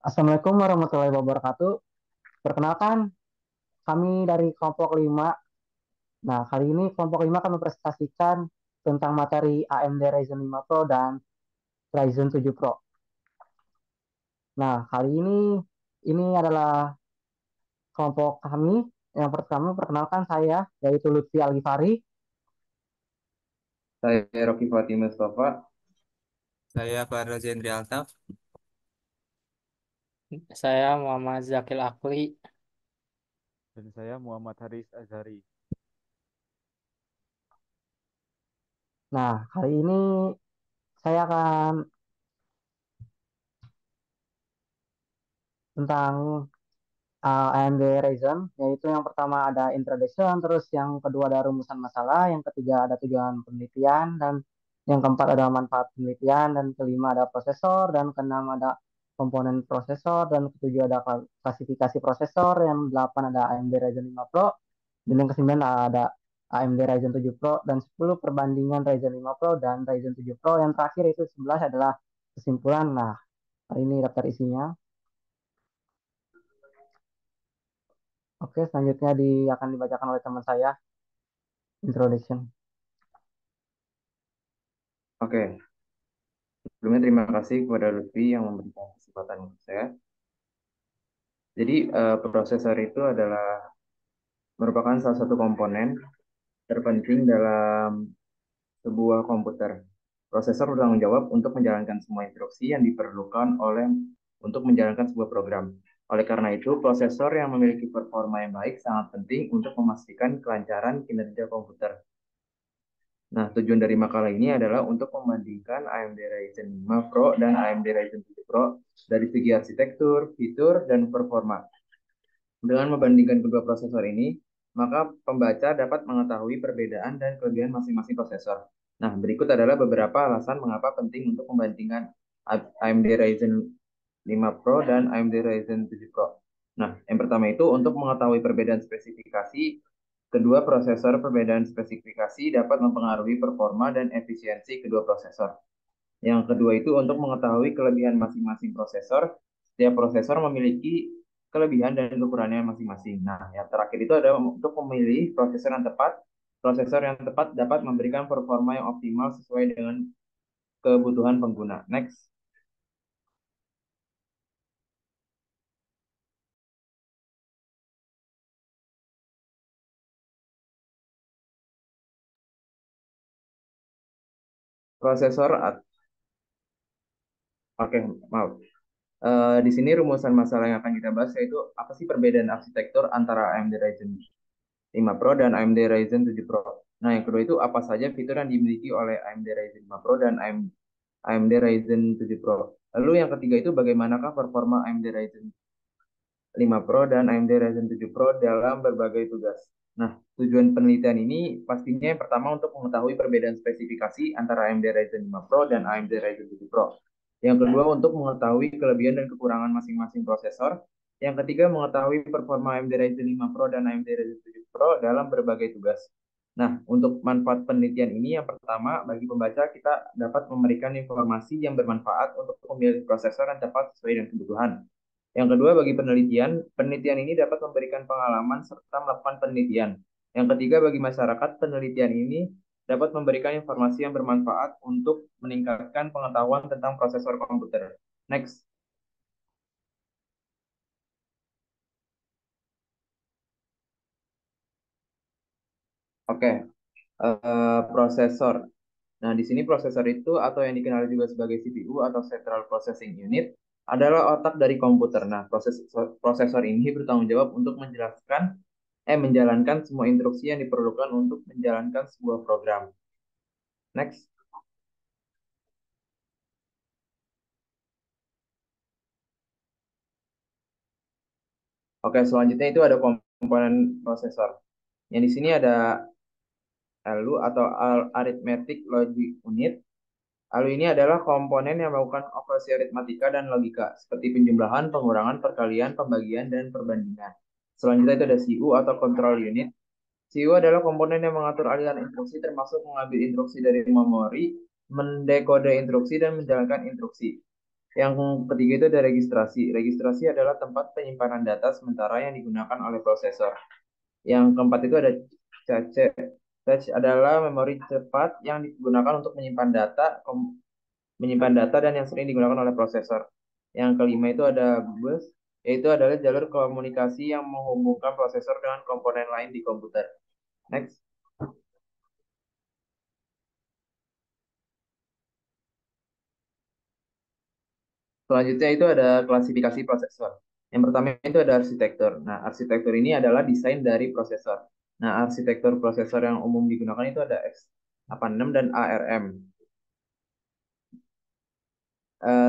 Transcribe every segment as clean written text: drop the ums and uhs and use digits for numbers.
Assalamualaikum warahmatullahi wabarakatuh. Perkenalkan, kami dari kelompok 5. Nah, kali ini kelompok 5 akan mempresentasikan tentang materi AMD Ryzen 5 Pro dan Ryzen 7 Pro. Nah, kali ini adalah kelompok kami. Yang pertama, perkenalkan saya, yaitu Lutfi Algifari. Saya Rocky Fatih Mustafa. Saya Fahra Zendri Altaf. Saya Muhammad Zakil Akli. Dan saya Muhammad Haris Azhari. Nah, kali ini saya akan tentang AMD Ryzen, yaitu yang pertama ada introduction, terus yang kedua ada rumusan masalah, yang ketiga ada tujuan penelitian, dan yang keempat ada manfaat penelitian, dan kelima ada prosesor, dan keenam ada komponen prosesor, dan ketujuh ada klasifikasi prosesor, yang delapan ada AMD Ryzen 5 Pro, dan yang kesembilan ada AMD Ryzen 7 Pro, dan 10 perbandingan Ryzen 5 Pro dan Ryzen 7 Pro, yang terakhir itu 11 adalah kesimpulan. Nah, ini daftar isinya. Oke, selanjutnya akan dibacakan oleh teman saya, introduction. Oke, sebelumnya terima kasih kepada Lutfi yang memberikan kesempatan untuk saya. Jadi, prosesor itu merupakan salah satu komponen terpenting dalam sebuah komputer. Prosesor bertanggung jawab untuk menjalankan semua instruksi yang diperlukan untuk menjalankan sebuah program. Oleh karena itu, prosesor yang memiliki performa yang baik sangat penting untuk memastikan kelancaran kinerja komputer. Nah, tujuan dari makalah ini adalah untuk membandingkan AMD Ryzen 5 Pro dan AMD Ryzen 7 Pro dari segi arsitektur, fitur, dan performa. Dengan membandingkan kedua prosesor ini, maka pembaca dapat mengetahui perbedaan dan kelebihan masing-masing prosesor. Nah, berikut adalah beberapa alasan mengapa penting untuk membandingkan AMD Ryzen 5 Pro dan AMD Ryzen 7 Pro. Nah, yang pertama itu untuk mengetahui perbedaan spesifikasi. Kedua prosesor perbedaan spesifikasi dapat mempengaruhi performa dan efisiensi kedua prosesor. Yang kedua itu untuk mengetahui kelebihan masing-masing prosesor. Setiap prosesor memiliki kelebihan dan kekurangannya masing-masing. Nah, yang terakhir itu adalah untuk memilih prosesor yang tepat. Prosesor yang tepat dapat memberikan performa yang optimal sesuai dengan kebutuhan pengguna. Next. Prosesor. Oke, maaf. Di sini rumusan masalah yang akan kita bahas yaitu apa sih perbedaan arsitektur antara AMD Ryzen 5 Pro dan AMD Ryzen 7 Pro. Nah, yang kedua itu apa saja fitur yang dimiliki oleh AMD Ryzen 5 Pro dan AMD Ryzen 7 Pro. Lalu yang ketiga itu bagaimanakah performa AMD Ryzen 5 Pro dan AMD Ryzen 7 Pro dalam berbagai tugas. Nah, tujuan penelitian ini pastinya yang pertama untuk mengetahui perbedaan spesifikasi antara AMD Ryzen 5 Pro dan AMD Ryzen 7 Pro. Yang kedua untuk mengetahui kelebihan dan kekurangan masing-masing prosesor. Yang ketiga mengetahui performa AMD Ryzen 5 Pro dan AMD Ryzen 7 Pro dalam berbagai tugas. Nah, untuk manfaat penelitian ini yang pertama bagi pembaca kita dapat memberikan informasi yang bermanfaat untuk memilih prosesor yang tepat sesuai dengan kebutuhan. Yang kedua, bagi penelitian ini dapat memberikan pengalaman serta melakukan penelitian. Yang ketiga, bagi masyarakat, penelitian ini dapat memberikan informasi yang bermanfaat untuk meningkatkan pengetahuan tentang prosesor komputer. Next. Oke, prosesor. Nah, di sini prosesor itu atau yang dikenal juga sebagai CPU atau Central Processing Unit adalah otak dari komputer. Nah, prosesor ini bertanggung jawab untuk menjalankan semua instruksi yang diperlukan untuk menjalankan sebuah program. Next. Oke, selanjutnya itu ada komponen prosesor. Yang di sini ada ALU atau Arithmetic Logic Unit. ALU ini adalah komponen yang melakukan operasi aritmatika dan logika, seperti penjumlahan, pengurangan, perkalian, pembagian, dan perbandingan. Selanjutnya itu ada CU atau Control Unit. CU adalah komponen yang mengatur aliran instruksi termasuk mengambil instruksi dari memori, mendekode instruksi, dan menjalankan instruksi. Yang ketiga itu ada registrasi. Registrasi adalah tempat penyimpanan data sementara yang digunakan oleh prosesor. Yang keempat itu ada cache. Cache adalah memori cepat yang digunakan untuk menyimpan data dan yang sering digunakan oleh prosesor. Yang kelima itu ada bus, yaitu adalah jalur komunikasi yang menghubungkan prosesor dengan komponen lain di komputer. Next. Selanjutnya itu ada klasifikasi prosesor. Yang pertama itu ada arsitektur. Nah, arsitektur ini adalah desain dari prosesor. Nah, arsitektur prosesor yang umum digunakan itu ada x86 dan ARM.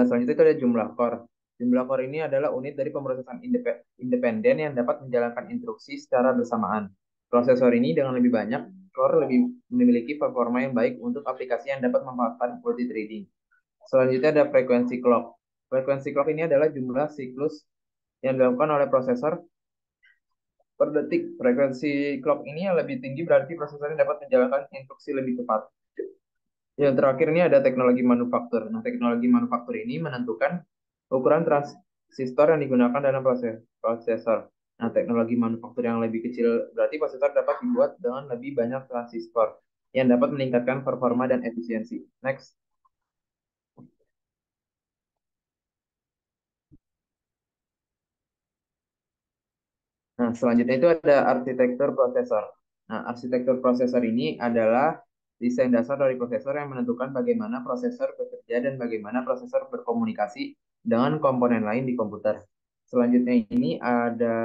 Selanjutnya itu ada jumlah core. Jumlah core ini adalah unit dari pemrosesan independen yang dapat menjalankan instruksi secara bersamaan. Prosesor ini dengan lebih banyak core lebih memiliki performa yang baik untuk aplikasi yang dapat memanfaatkan multithreading. Selanjutnya ada frekuensi clock. Frekuensi clock ini adalah jumlah siklus yang dilakukan oleh prosesor per detik. Frekuensi clock ini yang lebih tinggi berarti prosesornya dapat menjalankan instruksi lebih cepat. Yang terakhir ini ada teknologi manufaktur. Nah, teknologi manufaktur ini menentukan ukuran transistor yang digunakan dalam prosesor. Nah, teknologi manufaktur yang lebih kecil berarti prosesor dapat dibuat dengan lebih banyak transistor yang dapat meningkatkan performa dan efisiensi. Next. Nah, selanjutnya itu ada arsitektur prosesor. Nah, arsitektur prosesor ini adalah desain dasar dari prosesor yang menentukan bagaimana prosesor bekerja dan bagaimana prosesor berkomunikasi dengan komponen lain di komputer. Selanjutnya ini ada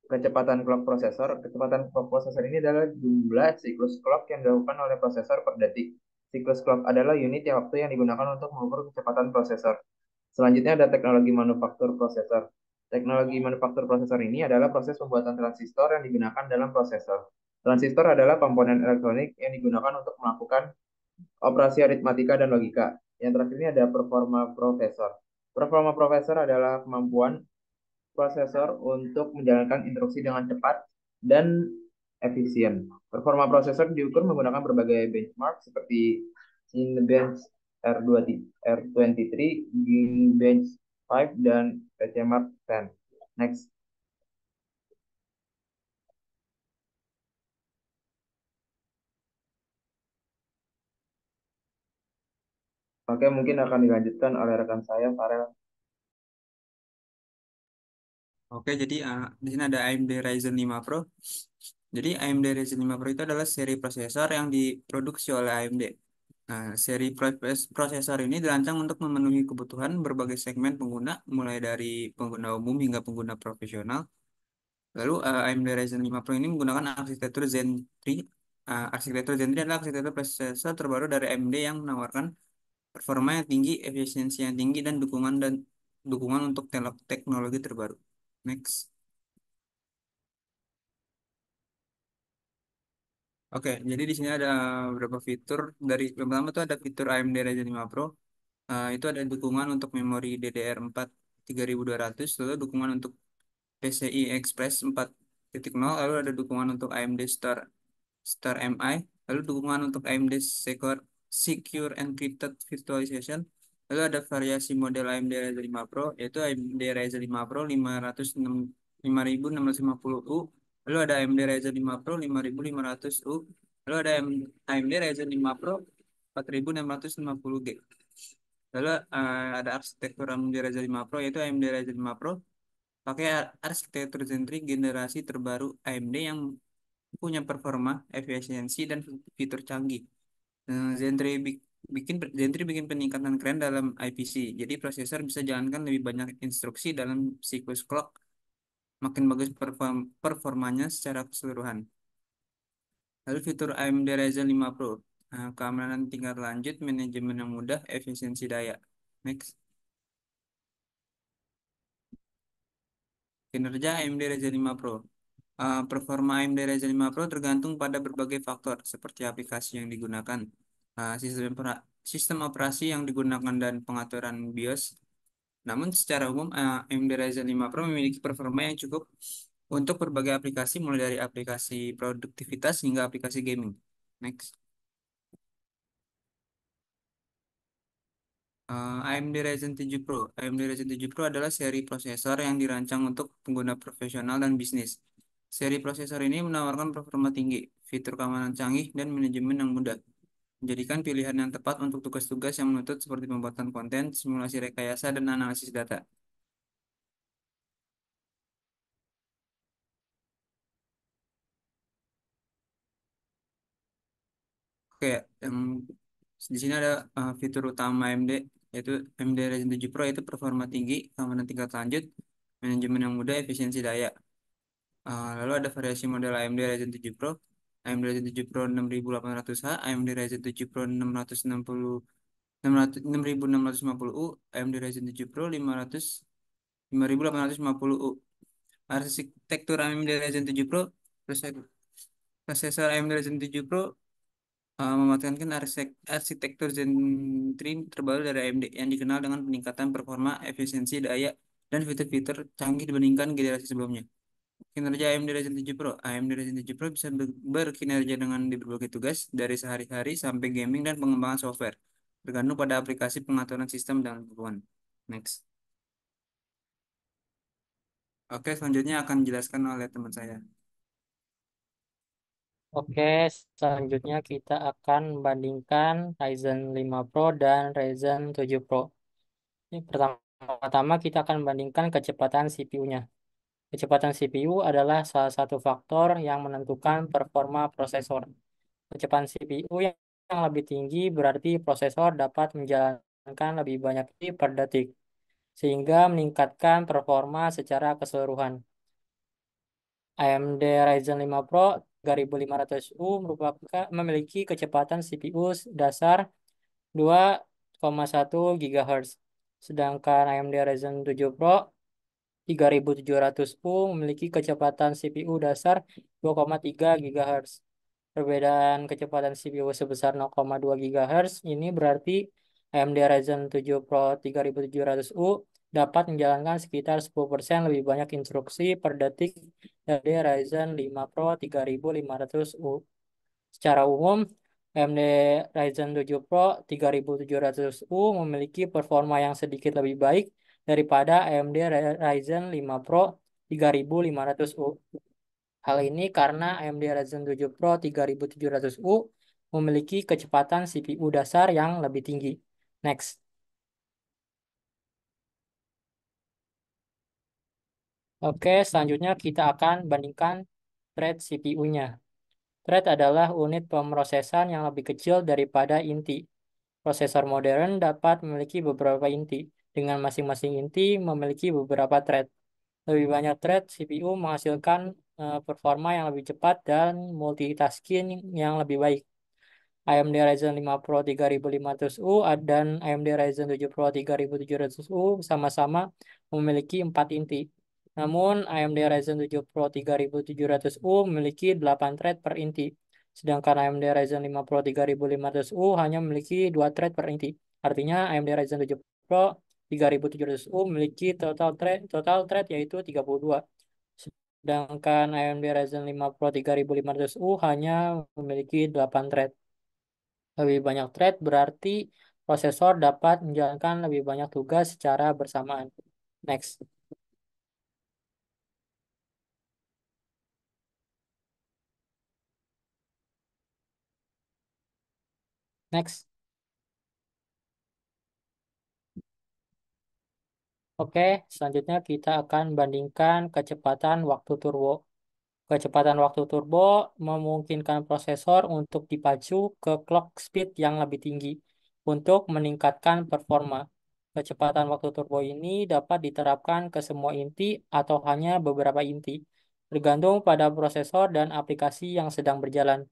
kecepatan clock prosesor. Kecepatan clock prosesor ini adalah jumlah siklus clock yang dilakukan oleh prosesor per detik. Siklus clock adalah unit waktu yang digunakan untuk mengukur kecepatan prosesor. Selanjutnya ada teknologi manufaktur prosesor. Teknologi manufaktur prosesor ini adalah proses pembuatan transistor yang digunakan dalam prosesor. Transistor adalah komponen elektronik yang digunakan untuk melakukan operasi aritmatika dan logika. Yang terakhir ini ada performa prosesor. Performa prosesor adalah kemampuan prosesor untuk menjalankan instruksi dengan cepat dan efisien. Performa prosesor diukur menggunakan berbagai benchmark seperti Cinebench R23, Geekbench 5, dan Benchmark 10. Next. Oke, mungkin akan dilanjutkan oleh rekan saya, Farel. Oke, jadi di sini ada AMD Ryzen 5 Pro. Jadi AMD Ryzen 5 Pro itu adalah seri prosesor yang diproduksi oleh AMD. Nah, seri prosesor ini dirancang untuk memenuhi kebutuhan berbagai segmen pengguna, mulai dari pengguna umum hingga pengguna profesional. Lalu AMD Ryzen 5 Pro ini menggunakan arsitektur Zen 3. Arsitektur Zen 3 adalah arsitektur prosesor terbaru dari AMD yang menawarkan performa yang tinggi, efisiensi yang tinggi, dan dukungan untuk teknologi terbaru. Next. Oke, jadi di sini ada beberapa fitur. Dari yang pertama itu ada fitur AMD Ryzen 5 Pro. Itu ada dukungan untuk memori DDR4 3200, lalu dukungan untuk PCI Express 4.0, lalu ada dukungan untuk AMD Star MI, lalu dukungan untuk AMD Secure Encrypted Virtualization, lalu ada variasi model AMD Ryzen 5 Pro, yaitu AMD Ryzen 5 Pro 5650U, lalu ada AMD Ryzen 5 Pro 5500U, lalu ada AMD Ryzen 5 Pro 4650G. Lalu ada arsitektur AMD Ryzen 5 Pro, yaitu AMD Ryzen 5 Pro pakai arsitektur Zen 3 generasi terbaru AMD yang punya performa, efisiensi, dan fitur canggih. Zen 3 bikin peningkatan keren dalam IPC. Jadi prosesor bisa jalankan lebih banyak instruksi dalam siklus clock, makin bagus performanya secara keseluruhan. Lalu fitur AMD Ryzen 5 Pro, keamanan tingkat lanjut, manajemen yang mudah, efisiensi daya. Next. Kinerja AMD Ryzen 5 Pro. Performa AMD Ryzen 5 Pro tergantung pada berbagai faktor seperti aplikasi yang digunakan, sistem operasi yang digunakan, dan pengaturan BIOS. Namun secara umum AMD Ryzen 5 Pro memiliki performa yang cukup untuk berbagai aplikasi, mulai dari aplikasi produktivitas hingga aplikasi gaming. Next. AMD Ryzen 7 Pro. AMD Ryzen 7 Pro adalah seri prosesor yang dirancang untuk pengguna profesional dan bisnis. Seri prosesor ini menawarkan performa tinggi, fitur keamanan canggih, dan manajemen yang mudah, menjadikan pilihan yang tepat untuk tugas-tugas yang menuntut seperti pembuatan konten, simulasi rekayasa, dan analisis data. Oke, yang di sini ada fitur utama AMD, yaitu AMD Ryzen 7 Pro, itu performa tinggi, keamanan tingkat lanjut, manajemen yang mudah, efisiensi daya. Lalu ada variasi model AMD Ryzen 7 Pro, AMD Ryzen 7 Pro 6800H, AMD Ryzen 7 Pro 6650U, AMD Ryzen 7 Pro 5850U. Arsitektur AMD Ryzen 7 Pro, prosesor AMD Ryzen 7 Pro memanfaatkan arsitektur Zen 3 terbaru dari AMD yang dikenal dengan peningkatan performa, efisiensi daya, dan fitur-fitur canggih dibandingkan generasi sebelumnya. Kinerja AMD Ryzen 7 Pro. AMD Ryzen 7 Pro bisa berkinerja dengan di berbagai tugas, dari sehari-hari sampai gaming dan pengembangan software, tergantung pada aplikasi pengaturan sistem dan kebutuhan. Next. Oke, selanjutnya akan dijelaskan oleh teman saya. Oke, selanjutnya kita akan membandingkan Ryzen 5 Pro dan Ryzen 7 Pro. Ini pertama-tama kita akan membandingkan kecepatan CPU-nya. Kecepatan CPU adalah salah satu faktor yang menentukan performa prosesor. Kecepatan CPU yang lebih tinggi berarti prosesor dapat menjalankan lebih banyak per detik, sehingga meningkatkan performa secara keseluruhan. AMD Ryzen 5 Pro 3500U memiliki kecepatan CPU dasar 2,1 GHz. Sedangkan AMD Ryzen 7 Pro 3700U memiliki kecepatan CPU dasar 2,3 GHz. Perbedaan kecepatan CPU sebesar 0,2 GHz ini berarti AMD Ryzen 7 Pro 3700U dapat menjalankan sekitar 10% lebih banyak instruksi per detik dari Ryzen 5 Pro 3500U. Secara umum, AMD Ryzen 7 Pro 3700U memiliki performa yang sedikit lebih baik daripada AMD Ryzen 5 Pro 3500U. Hal ini karena AMD Ryzen 7 Pro 3700U memiliki kecepatan CPU dasar yang lebih tinggi. Next. Oke, selanjutnya kita akan bandingkan thread CPU-nya. Thread adalah unit pemrosesan yang lebih kecil daripada inti. Prosesor modern dapat memiliki beberapa inti, dengan masing-masing inti memiliki beberapa thread. Lebih banyak thread CPU menghasilkan performa yang lebih cepat dan multitasking yang lebih baik. AMD Ryzen 5 Pro 3500U dan AMD Ryzen 7 Pro 3700U sama-sama memiliki 4 inti. Namun AMD Ryzen 7 Pro 3700U memiliki 8 thread per inti. Sedangkan AMD Ryzen 5 Pro 3500U hanya memiliki 2 thread per inti. Artinya AMD Ryzen 7 Pro 3700U memiliki total thread yaitu 32. Sedangkan AMD Ryzen 5 Pro 3500U hanya memiliki 8 thread. Lebih banyak thread berarti prosesor dapat menjalankan lebih banyak tugas secara bersamaan. Next. Next. Oke, selanjutnya kita akan bandingkan kecepatan waktu turbo. Kecepatan waktu turbo memungkinkan prosesor untuk dipacu ke clock speed yang lebih tinggi untuk meningkatkan performa. Kecepatan waktu turbo ini dapat diterapkan ke semua inti atau hanya beberapa inti, tergantung pada prosesor dan aplikasi yang sedang berjalan.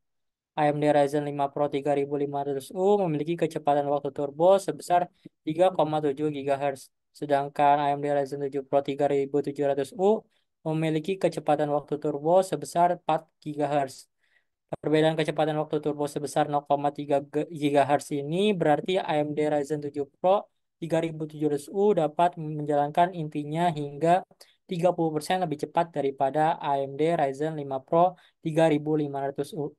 AMD Ryzen 5 Pro 3500U memiliki kecepatan waktu turbo sebesar 3,7 GHz, sedangkan AMD Ryzen 7 Pro 3700U memiliki kecepatan waktu turbo sebesar 4 GHz. Perbedaan kecepatan waktu turbo sebesar 0,3 GHz ini berarti AMD Ryzen 7 Pro 3700U dapat menjalankan intinya hingga 30% lebih cepat daripada AMD Ryzen 5 Pro 3500U.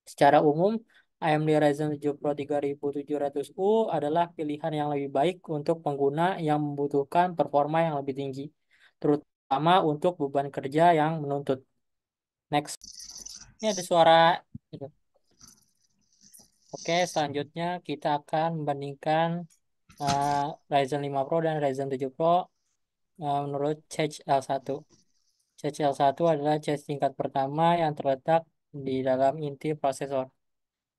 Secara umum, AMD Ryzen 7 Pro 3700U adalah pilihan yang lebih baik untuk pengguna yang membutuhkan performa yang lebih tinggi, terutama untuk beban kerja yang menuntut. Next. Ini ada suara. Oke, selanjutnya kita akan membandingkan uh, Ryzen 5 Pro dan Ryzen 7 Pro menurut cache L1. Cache L1 adalah cache tingkat pertama yang terletak di dalam inti prosesor.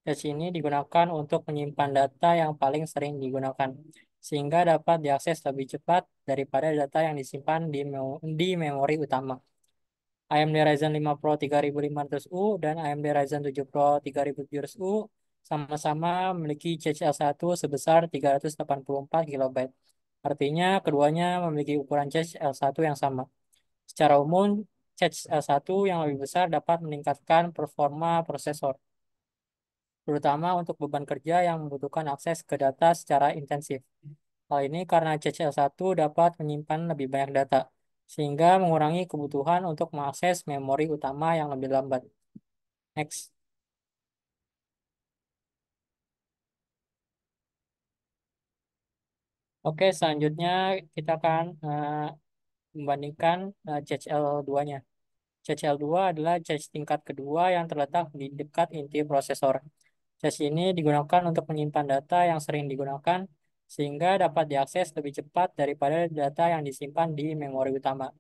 Cache ini digunakan untuk menyimpan data yang paling sering digunakan, sehingga dapat diakses lebih cepat daripada data yang disimpan di memori utama. AMD Ryzen 5 Pro 3500U dan AMD Ryzen 7 Pro 3700U sama-sama memiliki CCL1 sebesar 384 kilobyte. Artinya keduanya memiliki ukuran cache L1 yang sama. Secara umum, cache L1 yang lebih besar dapat meningkatkan performa prosesor, terutama untuk beban kerja yang membutuhkan akses ke data secara intensif. Hal ini karena CCL1 dapat menyimpan lebih banyak data, sehingga mengurangi kebutuhan untuk mengakses memori utama yang lebih lambat. Next. Oke, selanjutnya kita akan membandingkan CCL2-nya. CCL2 adalah cache tingkat kedua yang terletak di dekat inti prosesor. Cache ini digunakan untuk menyimpan data yang sering digunakan, sehingga dapat diakses lebih cepat daripada data yang disimpan di memori utama.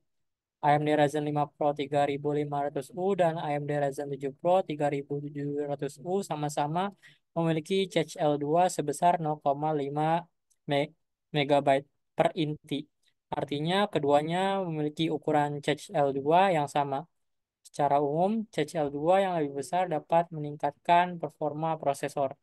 AMD Ryzen 5 Pro 3500U dan AMD Ryzen 7 Pro 3700U sama-sama memiliki cache L2 sebesar 0,5 MB per inti. Artinya keduanya memiliki ukuran cache L2 yang sama. Secara umum, cache L2 yang lebih besar dapat meningkatkan performa prosesor,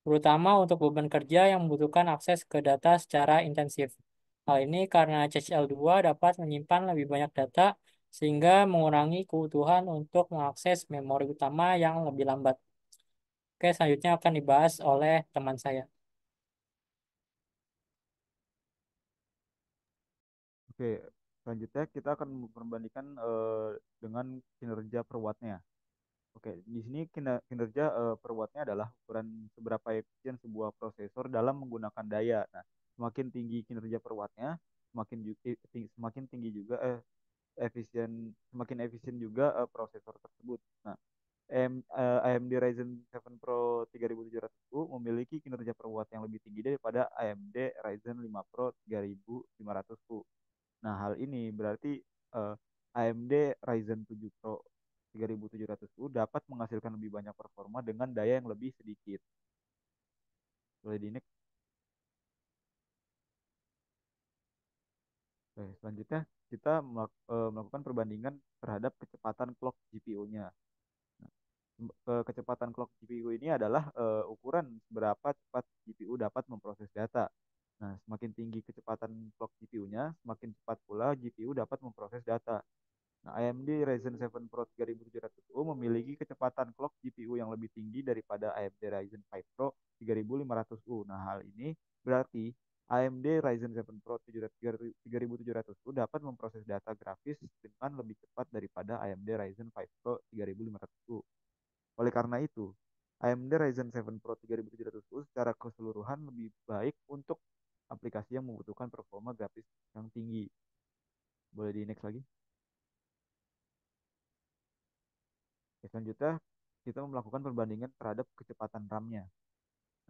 terutama untuk beban kerja yang membutuhkan akses ke data secara intensif. Hal ini karena CCL2 dapat menyimpan lebih banyak data, sehingga mengurangi kebutuhan untuk mengakses memori utama yang lebih lambat. Oke, selanjutnya akan dibahas oleh teman saya. Oke, selanjutnya kita akan membandingkan dengan kinerja per wattnya. Oke, di sini kinerja per wattnya adalah ukuran seberapa efisien sebuah prosesor dalam menggunakan daya. Nah, semakin tinggi kinerja per wattnya, semakin tinggi juga semakin efisien juga prosesor tersebut. Nah, AMD Ryzen 7 Pro 3700U memiliki kinerja per watt yang lebih tinggi daripada AMD Ryzen 5 Pro 3500U. Nah, hal ini berarti AMD Ryzen 7 Pro 3700U dapat menghasilkan lebih banyak performa dengan daya yang lebih sedikit. Boleh di next. Oke, selanjutnya kita melakukan perbandingan terhadap kecepatan clock GPU-nya. Kecepatan clock GPU ini adalah ukuran seberapa cepat GPU dapat memproses data. Nah, semakin tinggi kecepatan clock GPU-nya, semakin cepat pula GPU dapat memproses data. Nah, AMD Ryzen 7 Pro 3700U memiliki kecepatan clock GPU yang lebih tinggi daripada AMD Ryzen 5 Pro 3500U. Nah, hal ini berarti AMD Ryzen 7 Pro 3700U dapat memproses data grafis dengan lebih cepat daripada AMD Ryzen 5 Pro 3500U. Oleh karena itu, AMD Ryzen 7 Pro 3700U secara keseluruhan lebih baik untuk aplikasi yang membutuhkan performa grafis yang tinggi. Boleh di next lagi. Selanjutnya, kita melakukan perbandingan terhadap kecepatan RAM-nya.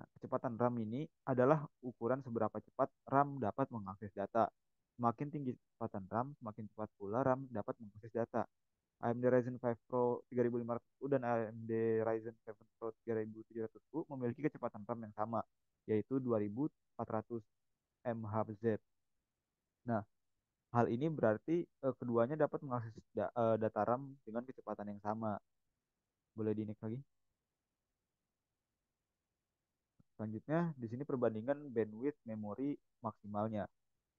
Nah, kecepatan RAM ini adalah ukuran seberapa cepat RAM dapat mengakses data. Semakin tinggi kecepatan RAM, semakin cepat pula RAM dapat mengakses data. AMD Ryzen 5 Pro 3500U dan AMD Ryzen 7 Pro 3700U memiliki kecepatan RAM yang sama, yaitu 2400 MHz. Nah, hal ini berarti keduanya dapat mengakses data RAM dengan kecepatan yang sama. Boleh di next lagi. Selanjutnya, di sini perbandingan bandwidth memori maksimalnya.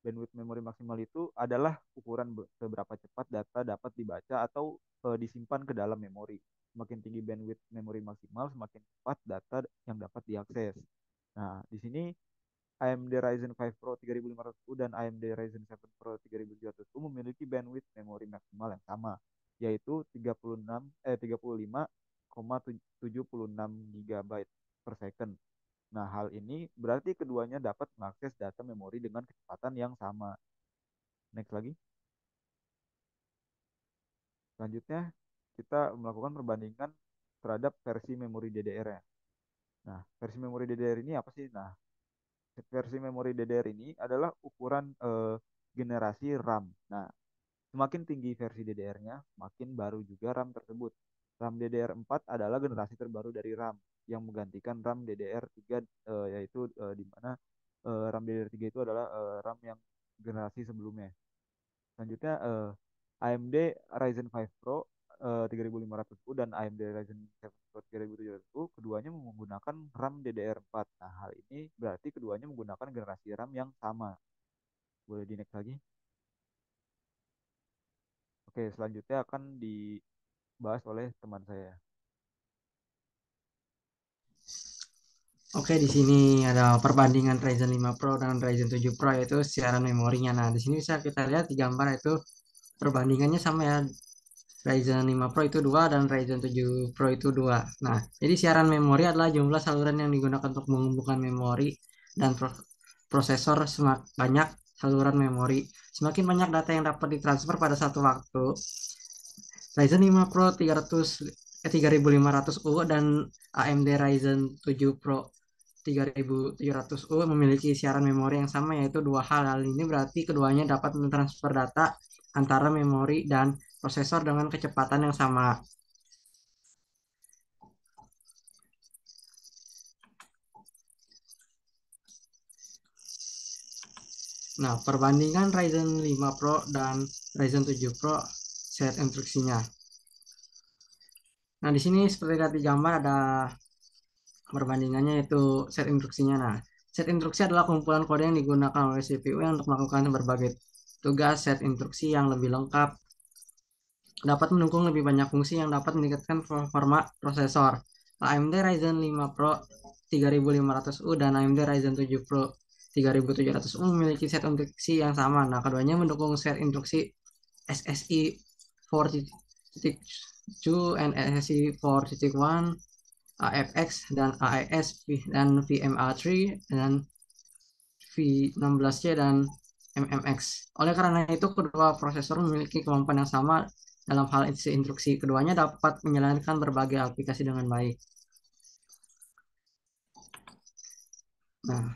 Bandwidth memori maksimal itu adalah ukuran seberapa cepat data dapat dibaca atau disimpan ke dalam memori. Semakin tinggi bandwidth memori maksimal, semakin cepat data yang dapat diakses. Nah, di sini AMD Ryzen 5 Pro 3500U dan AMD Ryzen 7 Pro 3700U memiliki bandwidth memori maksimal yang sama, yaitu 35,76 GB. per second. Nah, hal ini berarti keduanya dapat mengakses data memori dengan kecepatan yang sama. Next lagi. Selanjutnya, kita melakukan perbandingan terhadap versi memori DDR-nya. Nah, versi memori DDR ini apa sih? Nah, versi memori DDR ini adalah ukuran generasi RAM. Nah, semakin tinggi versi DDR-nya, semakin baru juga RAM tersebut. RAM DDR4 adalah generasi terbaru dari RAM yang menggantikan RAM DDR3 yaitu di mana RAM DDR3 itu adalah RAM yang generasi sebelumnya. Selanjutnya AMD Ryzen 5 Pro 3500U dan AMD Ryzen 7 Pro 3700U keduanya menggunakan RAM DDR4. Nah, hal ini berarti keduanya menggunakan generasi RAM yang sama. Boleh di next lagi? Oke, selanjutnya akan dibahas oleh teman saya. Oke, di sini ada perbandingan Ryzen 5 Pro dengan Ryzen 7 Pro yaitu siaran memorinya. Nah, di sini bisa kita lihat di gambar itu perbandingannya sama ya. Ryzen 5 Pro itu 2 dan Ryzen 7 Pro itu 2. Nah, jadi siaran memori adalah jumlah saluran yang digunakan untuk mengumpulkan memori dan prosesor semakin banyak saluran memori. Semakin banyak data yang dapat ditransfer pada satu waktu. Ryzen 5 Pro 3500U dan AMD Ryzen 7 Pro 3700U memiliki siaran memori yang sama yaitu dua hal. Hal ini berarti keduanya dapat mentransfer data antara memori dan prosesor dengan kecepatan yang sama. Nah, perbandingan Ryzen 5 Pro dan Ryzen 7 Pro set instruksinya. Nah, di sini seperti lihat di gambar ada perbandingannya yaitu set instruksinya. Nah, set instruksi adalah kumpulan kode yang digunakan oleh CPU yang untuk melakukan berbagai tugas. Set instruksi yang lebih lengkap dapat mendukung lebih banyak fungsi yang dapat meningkatkan performa prosesor. AMD Ryzen 5 Pro 3500U dan AMD Ryzen 7 Pro 3700U memiliki set instruksi yang sama. Nah, keduanya mendukung set instruksi SSI 4.2 and SSI 4.1, AFX dan AES dan VMA3 dan V16C dan MMX. Oleh karena itu, kedua prosesor memiliki kemampuan yang sama dalam hal isi instruksi. Keduanya dapat menjalankan berbagai aplikasi dengan baik. Nah,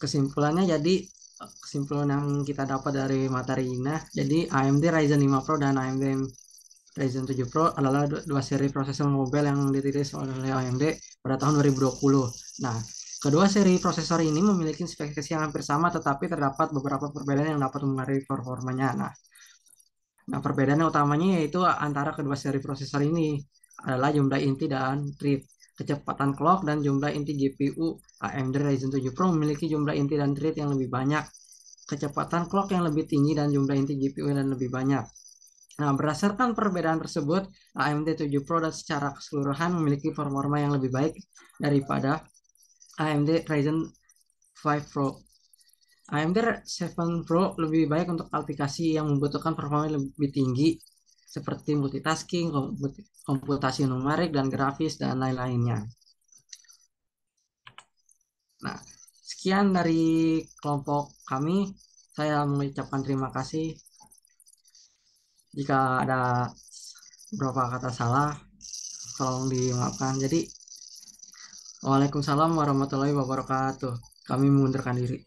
kesimpulannya jadi kesimpulan yang kita dapat dari materi ini, jadi AMD Ryzen 5 Pro dan AMD Ryzen 7 Pro adalah dua seri prosesor mobile yang dirilis oleh AMD pada tahun 2020. Nah, kedua seri prosesor ini memiliki spesifikasi yang hampir sama, tetapi terdapat beberapa perbedaan yang dapat mempengaruhi performanya. Nah, perbedaan utamanya yaitu antara kedua seri prosesor ini adalah jumlah inti dan thread, kecepatan clock, dan jumlah inti GPU. AMD Ryzen 7 Pro memiliki jumlah inti dan thread yang lebih banyak, kecepatan clock yang lebih tinggi, dan jumlah inti GPU yang lebih banyak. Nah, berdasarkan perbedaan tersebut, AMD 7 Pro dan secara keseluruhan memiliki performa yang lebih baik daripada AMD Ryzen 5 Pro. AMD 7 Pro lebih baik untuk aplikasi yang membutuhkan performa lebih tinggi seperti multitasking, komputasi numerik, dan grafis, dan lain-lainnya. Nah, sekian dari kelompok kami. Saya mengucapkan terima kasih. Jika ada beberapa kata salah, tolong dimaafkan. Jadi, Waalaikumsalam warahmatullahi wabarakatuh. Kami mengundurkan diri.